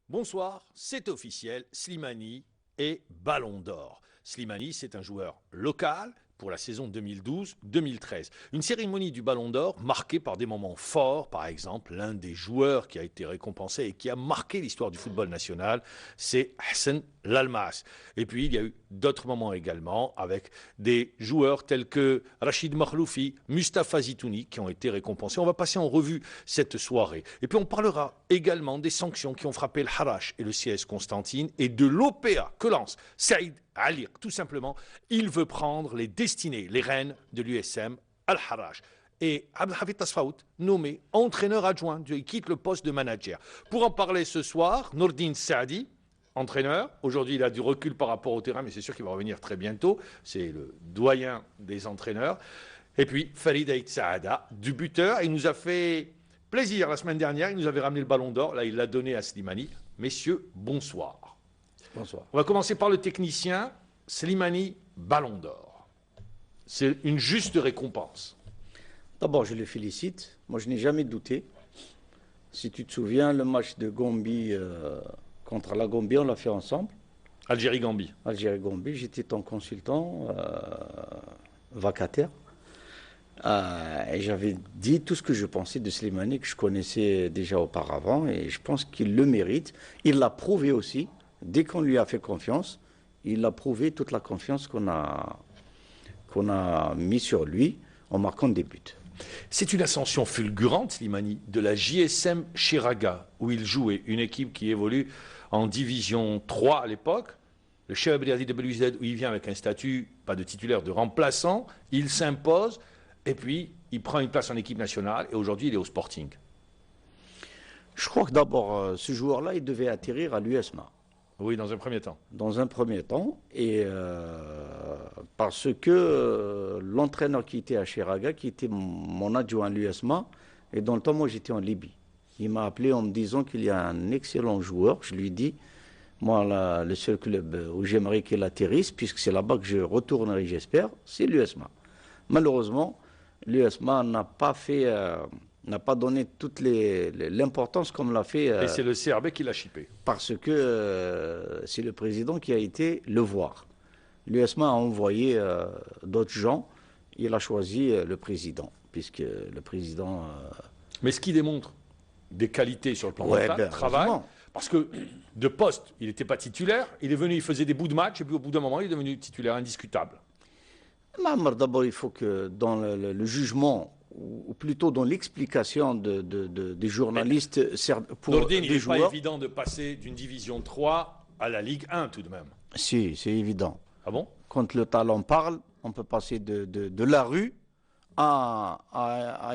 Bonsoir, c'est officiel, Slimani est Ballon d'Or. Slimani, c'est un joueur local pour la saison 2012-2013. Une cérémonie du Ballon d'Or marquée par des moments forts, par exemple, l'un des joueurs qui a été récompensé et qui a marqué l'histoire du football national, c'est Hassan Lalmas. Et puis, il y a eu d'autres moments également avec des joueurs tels que Rachid Makhloufi, Mustapha Zitouni qui ont été récompensés. On va passer en revue cette soirée. Et puis, on parlera également des sanctions qui ont frappé le Harash et le CS Constantine et de l'OPA que lance Saïd Ali. Tout simplement, il veut prendre les destinées, les rênes de l'USM Al-Harash. Et Abdelhafid Tasfaout, nommé entraîneur adjoint, il quitte le poste de manager. Pour en parler ce soir, Nourdine Saadi, entraîneur. Aujourd'hui, il a du recul par rapport au terrain, mais c'est sûr qu'il va revenir très bientôt. C'est le doyen des entraîneurs. Et puis, Farid Aït Saada, du buteur. Il nous a fait plaisir la semaine dernière. Il nous avait ramené le ballon d'or. Là, il l'a donné à Slimani. Messieurs, bonsoir. Bonsoir. On va commencer par le technicien. Slimani, ballon d'or. C'est une juste récompense. D'abord, je le félicite. Moi, je n'ai jamais douté. Si tu te souviens, le match de Gambie contre la Gambie, on l'a fait ensemble. Algérie-Gambie. Algérie-Gambie, j'étais ton consultant vacataire. Et j'avais dit tout ce que je pensais de Slimani, que je connaissais déjà auparavant. Et je pense qu'il le mérite. Il l'a prouvé aussi. Dès qu'on lui a fait confiance, il a prouvé toute la confiance qu'on a mis sur lui en marquant des buts. C'est une ascension fulgurante, Slimani, de la JSM Chiraga, où il jouait, une équipe qui évolue en division 3 à l'époque. Le Cheikh Briadi de Belouizdad, où il vient avec un statut, pas de titulaire, de remplaçant. Il s'impose, et puis il prend une place en équipe nationale, et aujourd'hui il est au Sporting. Je crois que d'abord, ce joueur-là, il devait atterrir à l'USMA. Oui, dans un premier temps. Dans un premier temps, et parce que l'entraîneur qui était à Chiraga, qui était mon adjoint à l'USMA, et dans le temps, moi j'étais en Libye. Il m'a appelé en me disant qu'il y a un excellent joueur. Je lui ai dit, moi, le seul club où j'aimerais qu'il atterrisse, puisque c'est là-bas que je retournerai, j'espère, c'est l'USMA. Malheureusement, l'USMA n'a pas donné toute l'importance comme l'a fait. Et c'est le CRB qui l'a chippé. Parce que c'est le président qui a été le voir. L'USMA a envoyé d'autres gens. Il a choisi le président, puisque le président... Mais ce qui démontre des qualités sur le plan mental, travail, parce que de poste, il n'était pas titulaire, il est venu, il faisait des bouts de match, et puis au bout d'un moment, il est devenu titulaire indiscutable. D'abord, il faut que dans le jugement, ou plutôt dans l'explication des journalistes pour Nourdine, des joueurs... Il n'est pas évident de passer d'une division 3 à la Ligue 1 tout de même. Si, c'est évident. Ah bon? Quand le talent parle, on peut passer de la rue à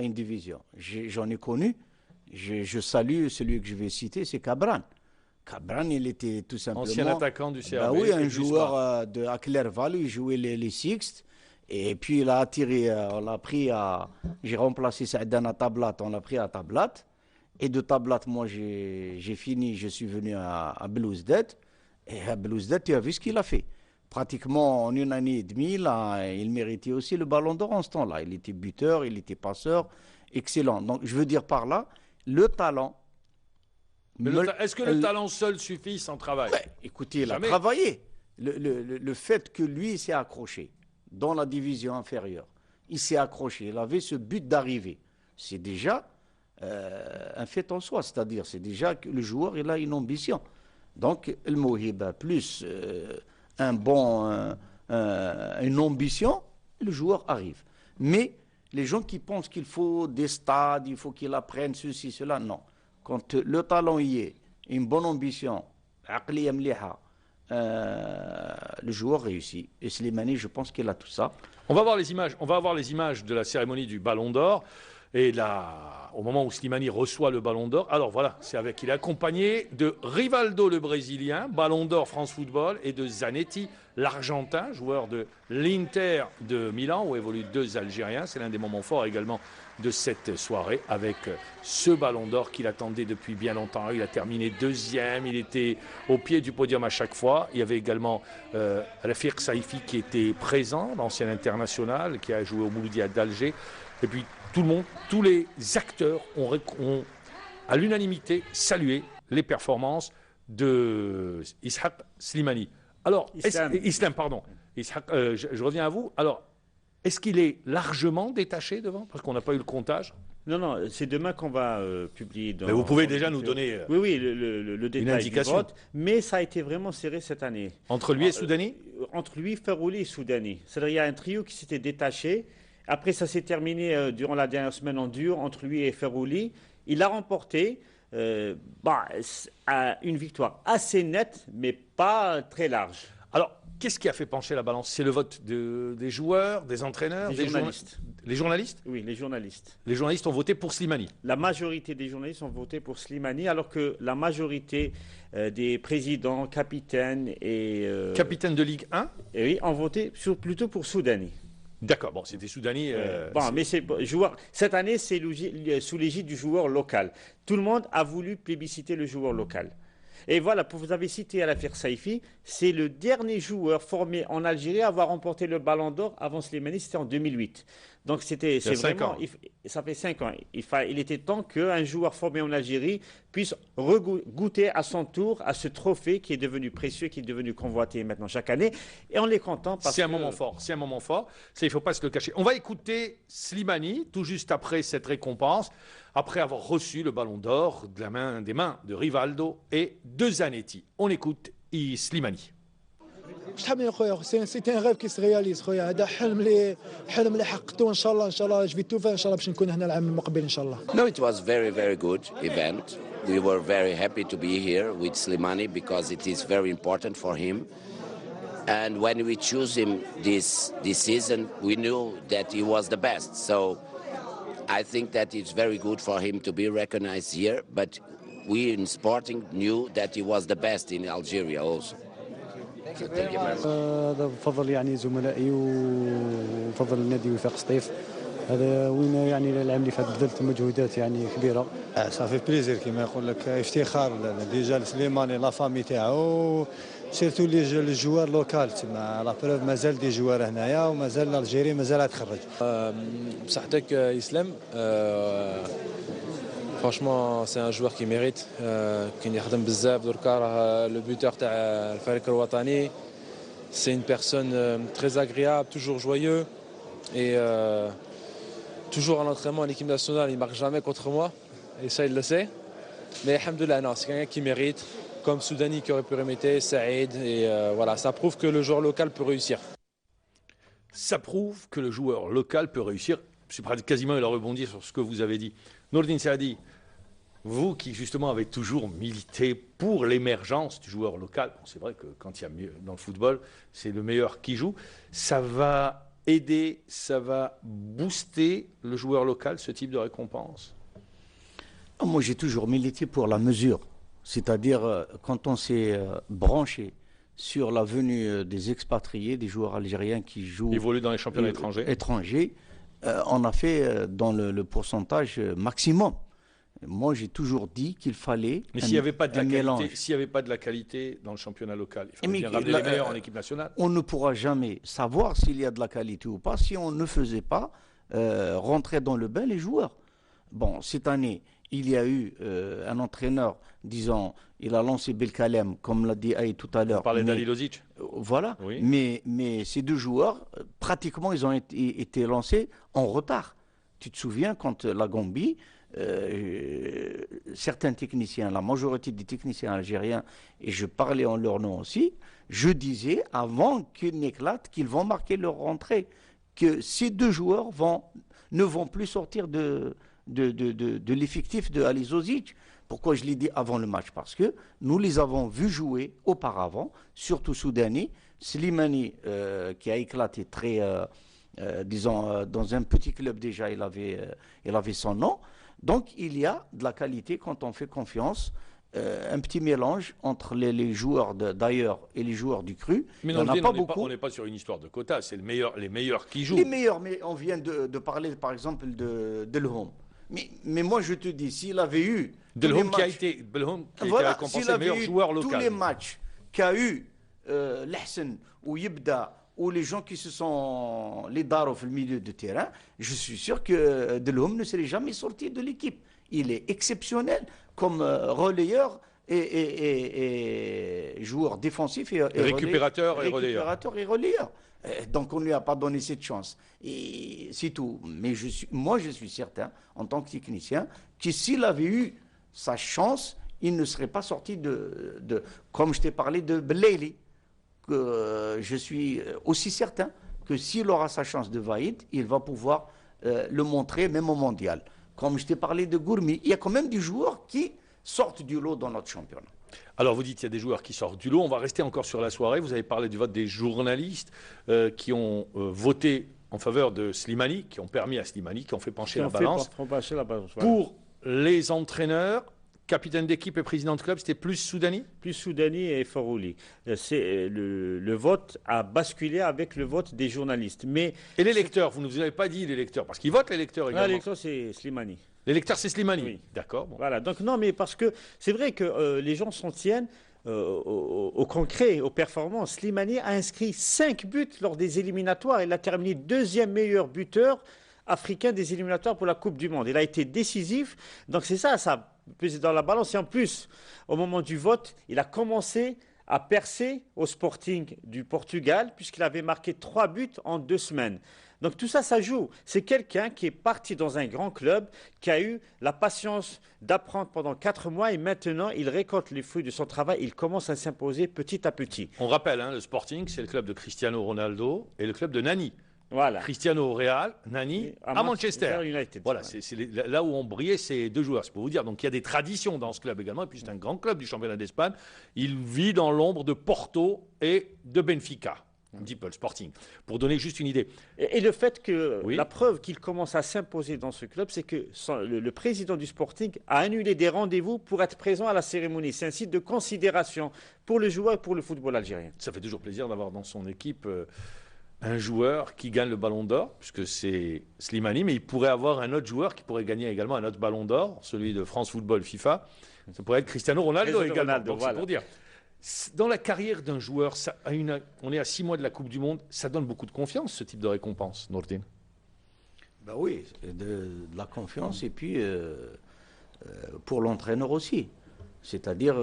une division. J'en ai connu. Je salue celui que je vais citer, c'est Cabran. Cabran, il était tout simplement... Ancien attaquant du CRB. Oui, un joueur de Clerval, il jouait les Sixtes. Et puis il a attiré, on l'a pris à... J'ai remplacé Saïdan à Tablat, on l'a pris à Tablat. Et de Tablat, moi j'ai fini, je suis venu à Belouizdad. Et à Belouizdad, tu as vu ce qu'il a fait. Pratiquement en une année et demie, là, il méritait aussi le ballon d'or en ce temps-là. Il était buteur, il était passeur, excellent. Donc je veux dire par là, le talent... Est-ce que le talent seul suffit sans travail? Écoutez, il a travaillé. Le fait que lui s'est accroché dans la division inférieure, il s'est accroché, il avait ce but d'arriver. C'est déjà un fait en soi, c'est-à-dire c'est déjà que le joueur il a une ambition. Donc le Mouhiba plus une ambition, le joueur arrive. Mais les gens qui pensent qu'il faut des stades, il faut qu'il apprenne ceci, cela, non. Quand le talent y est, une bonne ambition, le joueur réussit. Et Slimani, je pense qu'il a tout ça. On va voir les images de la cérémonie du Ballon d'Or. Et là, au moment où Slimani reçoit le Ballon d'Or, alors voilà, il est accompagné de Rivaldo, le Brésilien, Ballon d'Or France Football, et de Zanetti, l'Argentin, joueur de l'Inter de Milan, où évoluent deux Algériens. C'est l'un des moments forts également de cette soirée, avec ce Ballon d'Or qu'il attendait depuis bien longtemps. Il a terminé deuxième, il était au pied du podium à chaque fois. Il y avait également Rafiq Saifi qui était présent, l'ancien international, qui a joué au Mouloudia d'Alger. Et puis tout le monde, tous les acteurs ont à l'unanimité salué les performances de Ishaq Slimani. Alors, Islam, pardon. Ishaq, je reviens à vous. Alors, est-ce qu'il est largement détaché devant? Parce qu'on n'a pas eu le comptage. Non, non, c'est demain qu'on va publier. Mais vous pouvez déjà nous donner oui, oui, le détail indication. du vote. Mais ça a été vraiment serré cette année. Entre lui et Soudani? Entre lui, Ferrouli et Soudani. C'est-à-dire qu'il y a un trio qui s'était détaché. Après, ça s'est terminé durant la dernière semaine en dur entre lui et Ferrouli. Il a remporté une victoire assez nette, mais pas très large. Alors, qu'est-ce qui a fait pencher la balance? C'est le vote des joueurs, des entraîneurs, des journalistes. Les journalistes? Oui, les journalistes. Les journalistes ont voté pour Slimani. La majorité des journalistes ont voté pour Slimani, alors que la majorité des présidents, capitaines et... Capitaine de Ligue 1? Oui, ont voté plutôt pour Soudani. D'accord, bon, c'était Soudani. Mais cette année, c'est sous l'égide du joueur local. Tout le monde a voulu plébisciter le joueur local. Et voilà, vous avez cité Al-Afir Saifi, c'est le dernier joueur formé en Algérie à avoir remporté le Ballon d'Or avant Slimani, c'était en 2008. Donc ça fait 5 ans. Il était temps qu'un joueur formé en Algérie puisse goûter à son tour à ce trophée qui est devenu précieux, qui est devenu convoité maintenant chaque année. Et on est content parce que... C'est un moment fort, c'est un moment fort. Il ne faut pas se le cacher. On va écouter Slimani tout juste après cette récompense, après avoir reçu le Ballon d'Or des mains de Rivaldo et de Zanetti. On écoute Slimani. شحال من خويا سي ان غيف كي سي رياليز خويا هذا حلم اللي حققته ان شاء الله جو في تو ان شاء الله باش نكون هنا العام المقبل ان شاء الله. No, it was very good event. We were very happy to be here with Slimani because it is very important for him. And when we choose him this season, we knew that he was the best. So I think that it's very good for him to be recognized here. But we in Sporting knew that he was the best in Algeria also. هذا بفضل يعني زملائي وفضل النادي وفاق سطيف. هذا وين يعني العام اللي فات بذلت مجهودات يعني كبيره. صافي بليزير كيما يقول لك افتخار ديجا لسليماني لا فامي تاعو سيرتو لي جوار لوكال تما لا بروف مازال دي جوار هنايا ومازال الجيري مازال تخرج. بصحتك اسلام. Franchement, c'est un joueur qui mérite. كان يخدم بزاف دركا راه لو بوتور تاع الفريق الوطني. C'est une personne très agréable, toujours joyeux et toujours à l'entraînement en équipe nationale, il marque jamais contre moi et ça il le sait. Mais alhamdoulilah, non, c'est quelqu'un qui mérite, comme Soudani qui aurait pu remettre, Saïd et voilà, ça prouve que le joueur local peut réussir. Ça prouve que le joueur local peut réussir. C'est quasiment il a rebondi sur ce que vous avez dit. Nourdine Saadi, vous qui justement avez toujours milité pour l'émergence du joueur local, bon, c'est vrai que quand il y a mieux dans le football, c'est le meilleur qui joue, ça va aider, ça va booster le joueur local, ce type de récompense? Moi j'ai toujours milité pour la mesure, c'est-à-dire quand on s'est branché sur la venue des expatriés, des joueurs algériens qui jouent... Évoluent dans les championnats étrangers. On a fait dans le pourcentage maximum. Moi, j'ai toujours dit qu'il fallait. Mais s'il n'y avait pas de la qualité dans le championnat local, il faudrait bien ramener les meilleurs en équipe nationale. On ne pourra jamais savoir s'il y a de la qualité ou pas si on ne faisait pas rentrer dans le bain les joueurs. Bon, cette année, il y a eu un entraîneur, disons, il a lancé Belkalem, comme l'a dit Aïe tout à l'heure. Vous parlez d'Alilozic. Voilà, oui. mais ces deux joueurs, pratiquement, ils ont été lancés en retard. Tu te souviens quand la Gambie, certains techniciens, la majorité des techniciens algériens, et je parlais en leur nom aussi, je disais avant qu'ils n'éclatent qu'ils vont marquer leur rentrée, que ces deux joueurs ne vont plus sortir de l'effectif de Alizozic. Pourquoi je l'ai dit avant le match? Parce que nous les avons vus jouer auparavant, surtout Soudani, Slimani qui a éclaté très, disons, dans un petit club déjà, il avait son nom. Donc il y a de la qualité quand on fait confiance, un petit mélange entre les joueurs d'ailleurs et les joueurs du cru. Mais non, on n'est pas sur une histoire de quota, c'est les meilleurs qui jouent. Les meilleurs, mais on vient de parler par exemple de Delhomme. Mais moi je te dis, s'il avait eu Delhomme qui a été récompensé meilleur joueur local. Tous les matchs qu'a eu Lahsen ou Yebda ou les gens qui se sont les Darov, le milieu de terrain, je suis sûr que Delhomme ne serait jamais sorti de l'équipe. Il est exceptionnel comme relayeur et joueur défensif et Récupérateur et relayeur. récupérateur et relayeur. Donc on ne lui a pas donné cette chance. Et c'est tout. Mais moi je suis certain, en tant que technicien, que s'il avait eu sa chance, il ne serait pas sorti comme je t'ai parlé de Belaïli. Je suis aussi certain que s'il aura sa chance de Vaïd, il va pouvoir le montrer même au mondial. Comme je t'ai parlé de Gourmi, il y a quand même des joueurs qui sortent du lot dans notre championnat. Alors vous dites qu'il y a des joueurs qui sortent du lot. On va rester encore sur la soirée. Vous avez parlé du vote des journalistes qui ont voté en faveur de Slimani, qui ont permis à Slimani, qui ont fait pencher la balance. Pour les entraîneurs, capitaine d'équipe et président de club, c'était plus Soudani? Plus Soudani et Farouli. Le vote a basculé avec le vote des journalistes. Mais et les lecteurs, vous ne vous avez pas dit les lecteurs, parce qu'ils votent les lecteurs également. Les lecteurs, c'est Slimani. Les lecteurs, c'est Slimani. Oui. D'accord. Bon. Voilà. Donc non, mais parce que c'est vrai que les gens s'en tiennent au concret, aux performances. Slimani a inscrit 5 buts lors des éliminatoires. Il a terminé 2e meilleur buteur africain des éliminatoires pour la Coupe du Monde. Il a été décisif. Donc c'est ça pesé dans la balance. Et en plus, au moment du vote, il a commencé à percer au Sporting du Portugal, puisqu'il avait marqué 3 buts en 2 semaines. Donc tout ça, ça joue. C'est quelqu'un qui est parti dans un grand club, qui a eu la patience d'apprendre pendant 4 mois et maintenant, il récolte les fruits de son travail. Il commence à s'imposer petit à petit. On rappelle, le Sporting, c'est le club de Cristiano Ronaldo et le club de Nani. Voilà. Cristiano au Real, Nani à Manchester. United. Voilà, c'est là où ont brillé ces deux joueurs, c'est pour vous dire. Donc il y a des traditions dans ce club également, et puis c'est un grand club du championnat d'Espagne. Il vit dans l'ombre de Porto et de Benfica, un petit peu le Sporting, pour donner juste une idée. Et le fait que la preuve qu'il commence à s'imposer dans ce club, c'est que le président du Sporting a annulé des rendez-vous pour être présent à la cérémonie. C'est un site de considération pour le joueur et pour le football algérien. Ça fait toujours plaisir d'avoir dans son équipe un joueur qui gagne le ballon d'or, puisque c'est Slimani, mais il pourrait avoir un autre joueur qui pourrait gagner également un autre ballon d'or, celui de France Football FIFA. Ça pourrait être Cristiano Ronaldo également. Donc voilà. C'est pour dire. Dans la carrière d'un joueur, on est à 6 mois de la Coupe du Monde, ça donne beaucoup de confiance, ce type de récompense, Nourdine. Ben oui, de la confiance et puis pour l'entraîneur aussi. C'est-à-dire,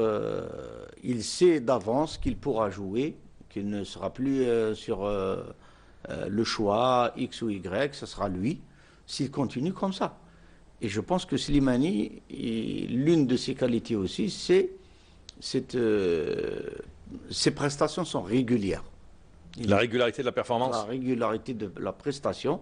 il sait d'avance qu'il pourra jouer, qu'il ne sera plus sur le choix X ou Y, ce sera lui, s'il continue comme ça. Et je pense que Slimani, l'une de ses qualités aussi, c'est ses prestations sont régulières. La régularité de la performance. La régularité de la prestation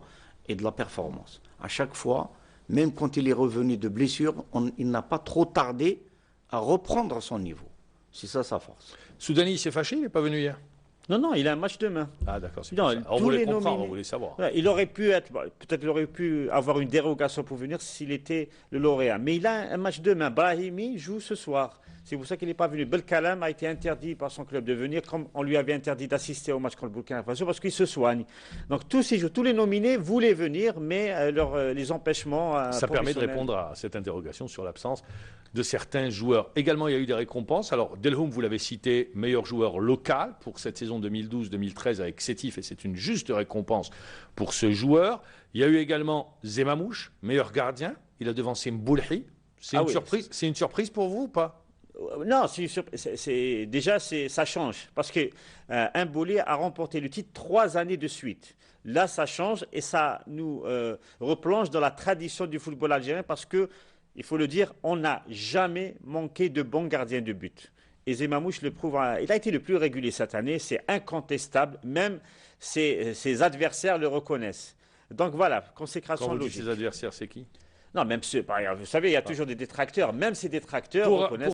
et de la performance. À chaque fois, même quand il est revenu de blessure, il n'a pas trop tardé à reprendre son niveau. C'est ça sa force. Soudani, il s'est fâché, il n'est pas venu hier? Non, il a un match demain. Ah d'accord, c'est ça. On voulait comprendre, on voulait savoir. Il aurait pu peut-être il aurait pu avoir une dérogation pour venir s'il était le lauréat. Mais il a un match demain. Brahimi joue ce soir. C'est pour ça qu'il n'est pas venu. Belkalem a été interdit par son club de venir, comme on lui avait interdit d'assister au match contre le Burkina Faso, parce qu'il se soigne. Donc tous les nominés voulaient venir, mais les empêchements... Ça permet de répondre à cette interrogation sur l'absence de certains joueurs. Également, il y a eu des récompenses. Alors, Delhomme, vous l'avez cité, meilleur joueur local pour cette saison 2012-2013 avec Sétif, et c'est une juste récompense pour ce joueur. Il y a eu également Zemamouche, meilleur gardien. Il a devancé Mboulhi. C'est une surprise. C'est une surprise pour vous ou pas? Non, déjà, ça change. Parce que Mboulhi a remporté le titre 3 années de suite. Là, ça change et ça nous replonge dans la tradition du football algérien parce que, il faut le dire, on n'a jamais manqué de bons gardiens de but. Et Zemamouche le prouve. Il a été le plus régulier cette année, c'est incontestable. Même ses adversaires le reconnaissent. Donc voilà, consécration logique. Ses adversaires, c'est qui? Non, même ceux, vous savez, il y a toujours des détracteurs. Même ces détracteurs reconnaissent.